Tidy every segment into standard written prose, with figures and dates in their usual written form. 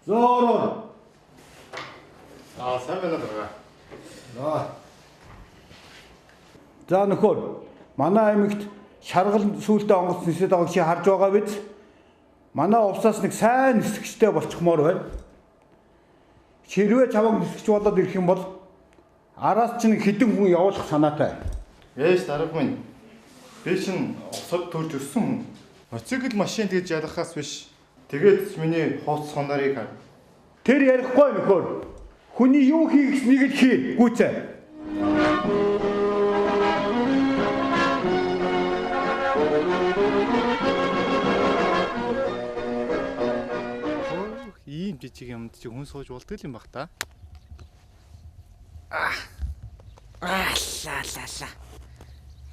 Зөөрөө. Сайн байна даа. За нөхөр, манай аймагт шаргал сүултээ онгоц нисээд байгааг чи харж байгаа биз? Манай увсаас нэг сайн нисгчтэй болчихмоор байна. Хэрвээ чаваг нисгч болоод ирэх юм бол араас чинь хэдэн хүн явуулах санаатай. Ээж дарга минь. Би чинь усад төрж өссөн хүн. Моцикл машин тэгж ялахаас биш. Тэгээд миний хооц хонорыг хар. Тэр ярихгүй нөхөр. Хүний юу хийх гэснийг л хий. Гүйцээ. Ийм жижиг юмд чи хүн сууж болтгол юм бах та. Лаа.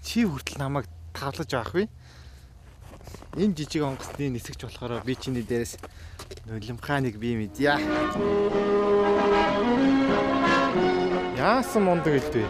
Чи хүртэл намайг тавлаж авах вэ? Ийм жижиг онгоцны нисгч болохоор би чиний дээрээс нулимхааныг бий мэдье. Яасан мундаг хэлдэ.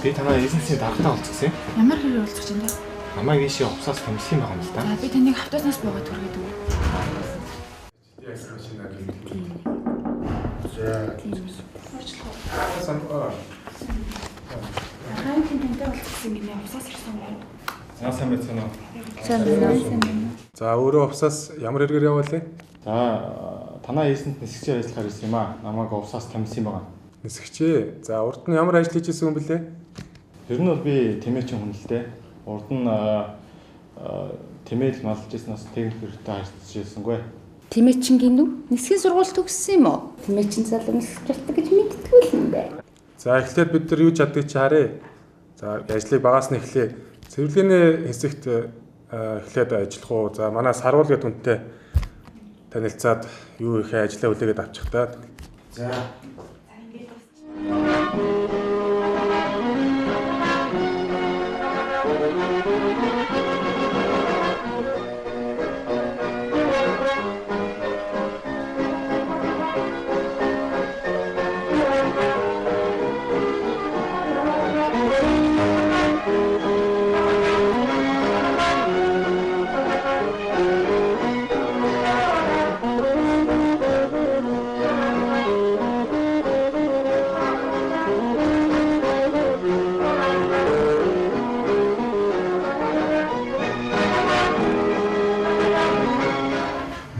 Би танаа эзэнсийн даргатай уулзсан юм. Ямар хэрэг уулзах чинь даа? Намайг ийшээ увсаас томсох юм байгаа юм л да. За би таныг автобуснаас буугаад түргээд өгөө. Яасан машинаа гэх юм. Хаан тэнтэй уулзсан юм яа автобуснаас ирсэн байна. Сайн байна уу? Сайн байна. За өөрөө увсаас ямар хэрэгээр яваалаа? За танаа эзэнт нисгчээр ажиллахаар ирсэн юм аа. Намайг увсаас томсох юм байгаа. Нисгчээ. За урд нь ямар ажил хийж ирсэн юм бэлээ? Ер нь бол би тэмээчин хүн л дээ. Урд нь тэмээл малж ирснээс техник хэрэгтэй ажиллаж ирсэнгүй. Тэмээчингийн нү нисхийн сургууль төгссөн юм уу? Тэмээчин залуу нисгч болдог гэж мэдтгүй л юм байна. За эхлээд бид нар юу ч чаддаг чи харъя. За ажлыг багаас нь эхлэе. Цэвэрлэгийн хэсэгт эхлээд ажиллах уу? За манай сарвал гэдэг хүнтэй танилцаад юу ихэ ажиллаа үлээгээд авчих та. За.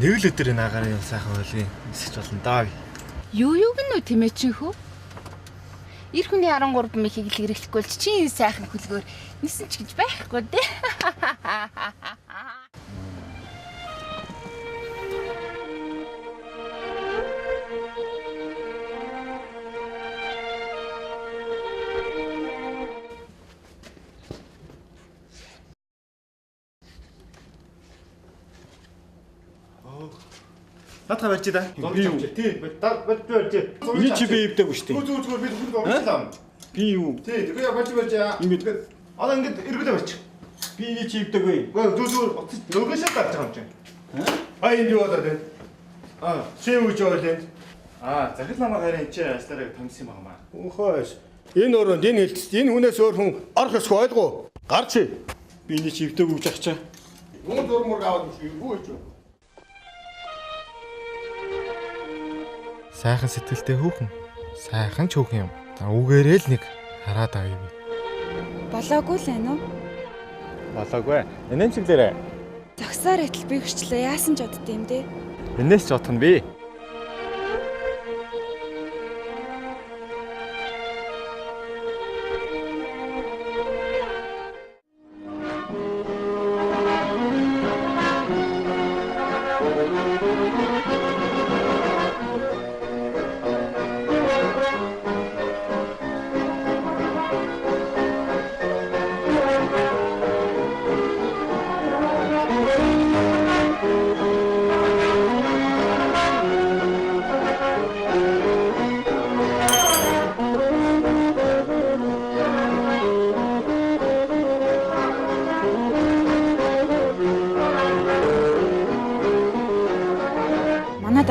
Нэг л өдөр энэ агаарын юм сайхан байлгийн нисэж болно даа. Юу гэнэ тэмээчин хөө? Ир хүний 13 мэхийг л хэрэглэхгүй л чи энэ сайхан хүлгээр нисэн ч гэж байхгүй дээ. Натха барьж да. Би юу? Тий, барьж. Эний чи би ивдэггүй шүү дээ. Зүгээр би хүн оруулаа. Би юу? Тий, тэгээ барьж. Ингээд одоо ингээд эргүүлээ барьчих. Би эний чи ивдэггүй. Зүгээр нөгөөсөө гарч байгаа юм чинь. Энд юу болоод байна? Чи үуч ойлээ. Захирал намайг харин чи ажлаараа томсон юм байна маа. Ухааш. Энэ өрөөнд энэ хэлтс энэ хүнээс өөр хүн орох ёсгүй ойлгоо. Гарч. Би эний чи ивдэггүй гэж ахчаа. Муу зурмөр аваад юу гэж юу? Сайхан сэтгэлтэй хүүхэн. Сайхан ч хүүхэн юм. За үгээрээ л нэг хараад авъя би. Болоогүй л байна уу? Болоогүй. Энэн чиглэрээ. Зогсоор итэл би хүчлээ яасан ч бодд юм дээ. Энэс ч утгана би.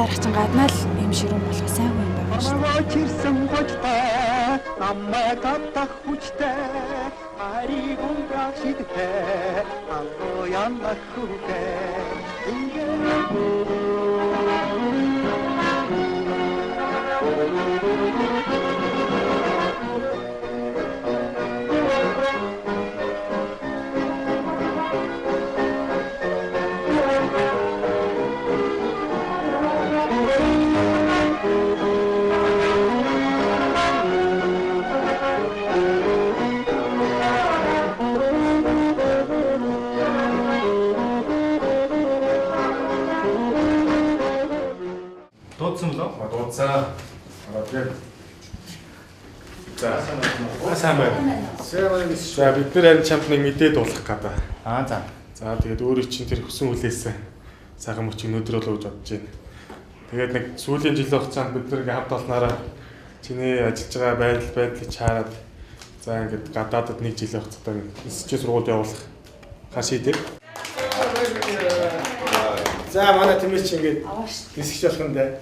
дарах чинь гаднаа л юм ширүүн болох сайн хүн юм байгаа шүү. Чирсэн гочтой намайг татах хүчтэй ариг ундрах шидтэй алго янах хүүтэй Дуудсан мөлөө? Дуудсан. Тэгээд за сайн байна. За бид нэр харин чамд нэг мэдээ дуулах гэдэг. За. За тэгээд өөрөө чинь тэр хөсөн хүлээсэн сайхан мөчийг өнөөдөр л өгж бодож байна. Тэгээд нэг сүүлийн жилийн хугацаанд бид нэг хамт олнараа чиний ажиллаж байгаа байдлыг чаарад за ингээд гадаадд нэг жилийн хугацаанд нисчээ сургууль явуулах хашиiдэг. За манай Тэмээс чи ингээд нисгэж болох юм даа.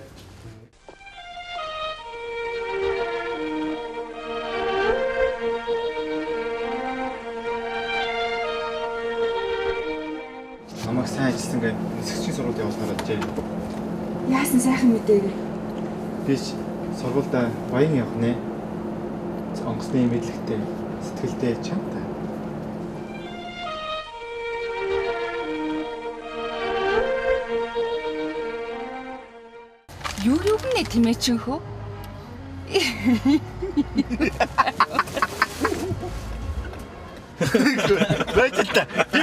Намайг сайн ажилласан гэж нисгчийн сургуульд явуулахаар ажээ. Яасан сайхан мэдээ. Би ч сургуультай баян явах нэ. Онгоцны мэдлэгтэй, сэтгэлтэй чантай. Юу нэ Тэмээчин хөө? Байталтай. Би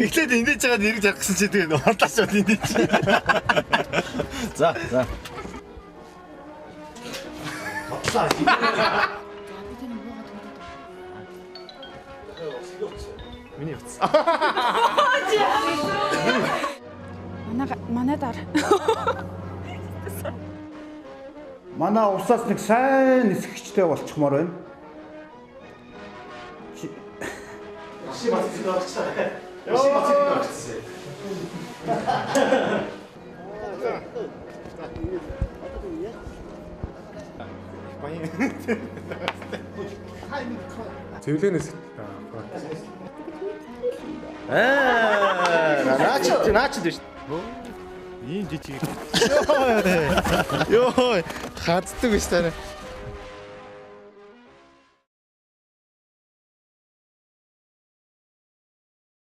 эхлээд эндэж байгаа нэрийг жарах гэсэн чи тэгээ хонтаач бод эндэж. За. Миний утас. Манай дар. Манай усаас нэг сайн нисгэгчтэй болчихмоор байна. Машин бацдаг болчихсон. Машин бацдаг болчихсон. Цэвлэнээс наач дээ шүү. Ийм жижиг. Йоо хаддаг биш таа.